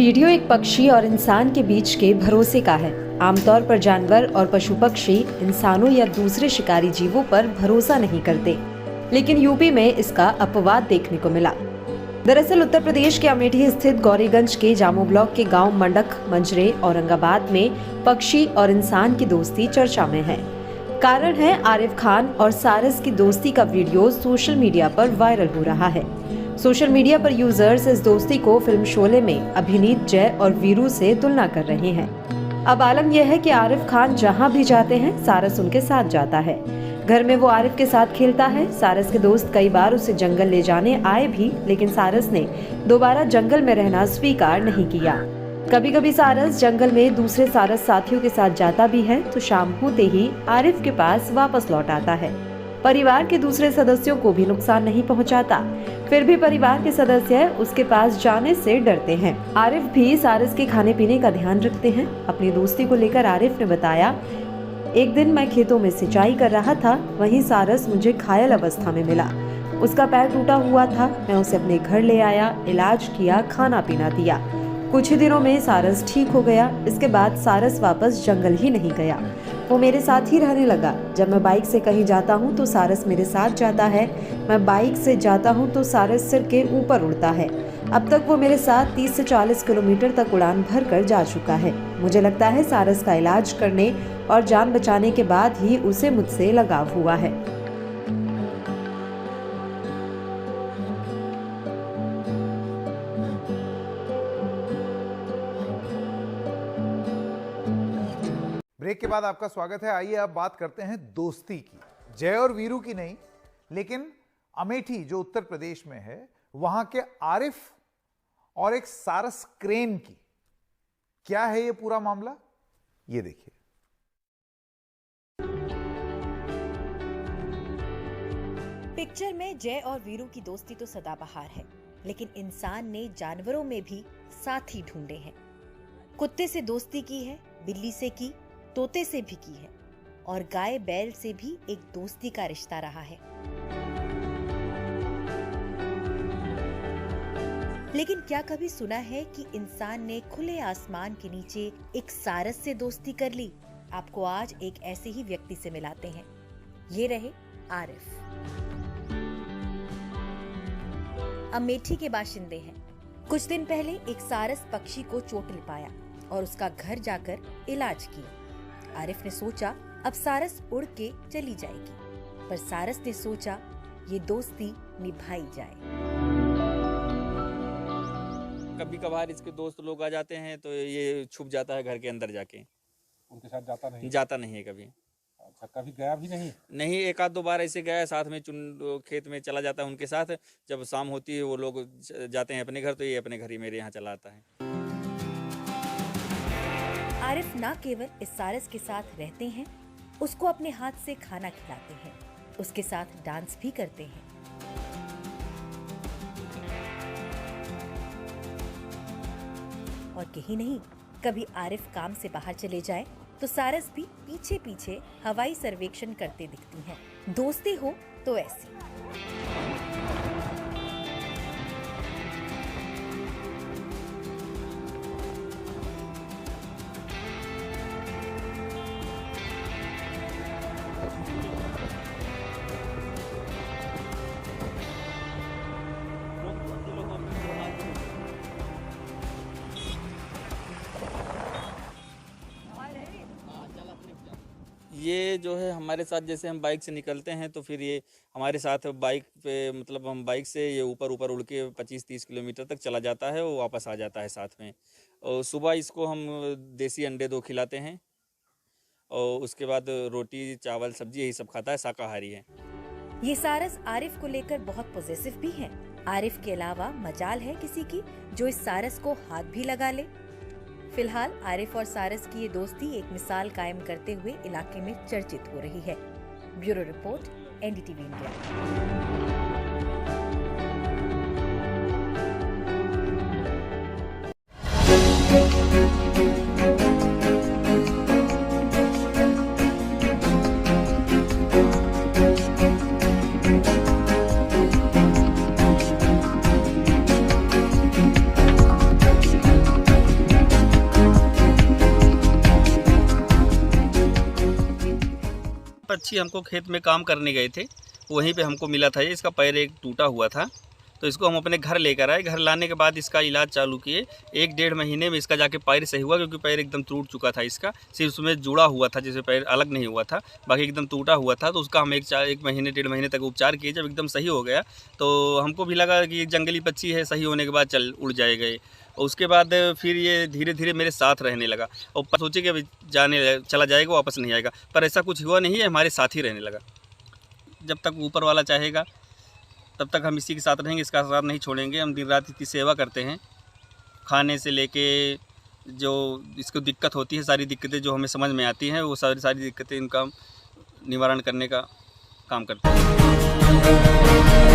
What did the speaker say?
Video एक पक्षी और इंसान के बीच के भरोसे का है। आमतौर पर जानवर और पशु पक्षी इंसानों या दूसरे शिकारी जीवों पर भरोसा नहीं करते, लेकिन यूपी में इसका अपवाद देखने को मिला। दरअसल उत्तर प्रदेश के अमेठी स्थित गौरीगंज के जामू ब्लॉक के गांव मंडक मंजरे औरंगाबाद में पक्षी और इंसान की दोस्ती चर्चा में है। कारण है आरिफ खान और सारस की दोस्ती का वीडियो सोशल मीडिया पर वायरल हो रहा है। सोशल मीडिया पर यूजर्स इस दोस्ती को फिल्म शोले में अभिनीत जय और वीरू से तुलना कर रहे हैं। अब आलम यह है कि आरिफ खान जहां भी जाते हैं सारस उनके साथ जाता है। घर में वो आरिफ के साथ खेलता है। सारस के दोस्त कई बार उसे जंगल ले जाने आए भी, लेकिन सारस ने दोबारा जंगल में रहना स्वीकार नहीं किया। कभी कभी सारस जंगल में दूसरे सारस साथियों के साथ जाता भी है तो शाम होते ही आरिफ के पास वापस लौट आता है। परिवार के दूसरे सदस्यों को भी नुकसान नहीं पहुंचाता, फिर भी परिवार के सदस्य उसके पास जाने से डरते हैं। आरिफ भी सारस के खाने पीने का ध्यान रखते हैं। अपनी दोस्ती को लेकर आरिफ ने बताया, एक दिन मैं खेतों में सिंचाई कर रहा था, वहीं सारस मुझे घायल अवस्था में मिला। उसका पैर टूटा हुआ था, मैं उसे अपने घर ले आया, इलाज किया, खाना पीना दिया। कुछ ही दिनों में सारस ठीक हो गया। इसके बाद सारस वापस जंगल ही नहीं गया, वो मेरे साथ ही रहने लगा। जब मैं बाइक से कहीं जाता हूँ तो सारस मेरे साथ जाता है। मैं बाइक से जाता हूँ तो सारस सिर के ऊपर उड़ता है। अब तक वो मेरे साथ 30 से 40 किलोमीटर तक उड़ान भरकर जा चुका है। मुझे लगता है सारस का इलाज करने और जान बचाने के बाद ही उसे मुझसे लगाव हुआ है। ब्रेक के बाद आपका स्वागत है। आइए अब बात करते हैं दोस्ती की। जय और वीरू की नहीं, लेकिन अमेठी जो उत्तर प्रदेश में है वहां के आरिफ और एक सारस क्रेन की। क्या है ये पूरा मामला, ये देखिए। पिक्चर में जय और वीरू की दोस्ती तो सदाबहार है, लेकिन इंसान ने जानवरों में भी साथी ढूंढे हैं। कुत्ते से दोस्ती की है, बिल्ली से की, तोते से भी की है, और गाय बैल से भी एक दोस्ती का रिश्ता रहा है। लेकिन क्या कभी सुना है कि इंसान ने खुले आसमान के नीचे एक सारस से दोस्ती कर ली? आपको आज एक ऐसे ही व्यक्ति से मिलाते हैं। ये रहे आरिफ। अमेठी के बाशिंदे हैं। कुछ दिन पहले एक सारस पक्षी को चोटिल पाया और उसका घर जाकर इलाज किया। आरिफ ने सोचा अब सारस उड़ के चली जाएगी, पर सारस ने सोचा ये दोस्ती निभाई जाए। कभी कभार इसके दोस्त लोग आ जाते हैं तो ये छुप जाता है घर के अंदर जाके। उनके साथ जाता नहीं है कभी। अच्छा, कभी गया भी नहीं? एक आध दो बार ऐसे गया है, साथ में खेत में चला जाता है उनके साथ। जब शाम होती है वो लोग जाते हैं अपने घर, तो ये अपने घर ही मेरे यहाँ चला आता है। आरिफ न केवल इस सारस के साथ रहते हैं, उसको अपने हाथ से खाना खिलाते हैं, उसके साथ डांस भी करते हैं। और यही नहीं, कभी आरिफ काम से बाहर चले जाए तो सारस भी पीछे पीछे हवाई सर्वेक्षण करते दिखती हैं। दोस्ती हो तो ऐसी। ये जो है हमारे साथ, जैसे हम बाइक से निकलते हैं तो फिर ये हमारे साथ बाइक पे, मतलब हम बाइक से ये ऊपर उड़ के 25-30 किलोमीटर तक चला जाता है, वो वापस आ जाता है साथ में। और सुबह इसको हम देसी अंडे 2 खिलाते हैं, और उसके बाद रोटी चावल सब्जी यही सब खाता है, शाकाहारी है। ये सारस आरिफ को लेकर बहुत पॉजिटिव भी है। आरिफ के अलावा मजाल है किसी की जो इस सारस को हाथ भी लगा ले। फिलहाल आरिफ और सारस की ये दोस्ती एक मिसाल कायम करते हुए इलाके में चर्चित हो रही है। Bureau report, NDTV India. पक्षी हमको खेत में काम करने गए थे, वहीं पे हमको मिला था ये। इसका पैर एक टूटा हुआ था, तो इसको हम अपने घर लेकर आए। घर लाने के बाद इसका इलाज चालू किए। 1-1.5 महीने में इसका जाके पैर सही हुआ, क्योंकि पैर एकदम टूट चुका था इसका। सिर्फ उसमें जुड़ा हुआ था, जैसे पैर अलग नहीं हुआ था, बाकी एकदम टूटा हुआ था। तो उसका हम 1 महीने 1.5 महीने तक उपचार किए। जब एकदम सही हो गया तो हमको भी लगा कि जंगली पक्षी है, सही होने के बाद चल उड़ जाएगा ये। और उसके बाद फिर ये धीरे धीरे मेरे साथ रहने लगा और सोचे कि अभी चला जाएगा, वापस नहीं आएगा, पर ऐसा कुछ हुआ नहीं है, हमारे साथ ही रहने लगा। जब तक ऊपर वाला चाहेगा तब तक हम इसी के साथ रहेंगे, इसका साथ नहीं छोड़ेंगे। हम दिन रात इसकी सेवा करते हैं, खाने से लेके जो इसको दिक्कत होती है, सारी दिक्कतें जो हमें समझ में आती हैं, वो सारी दिक्कतें इनका निवारण करने का काम करते हैं।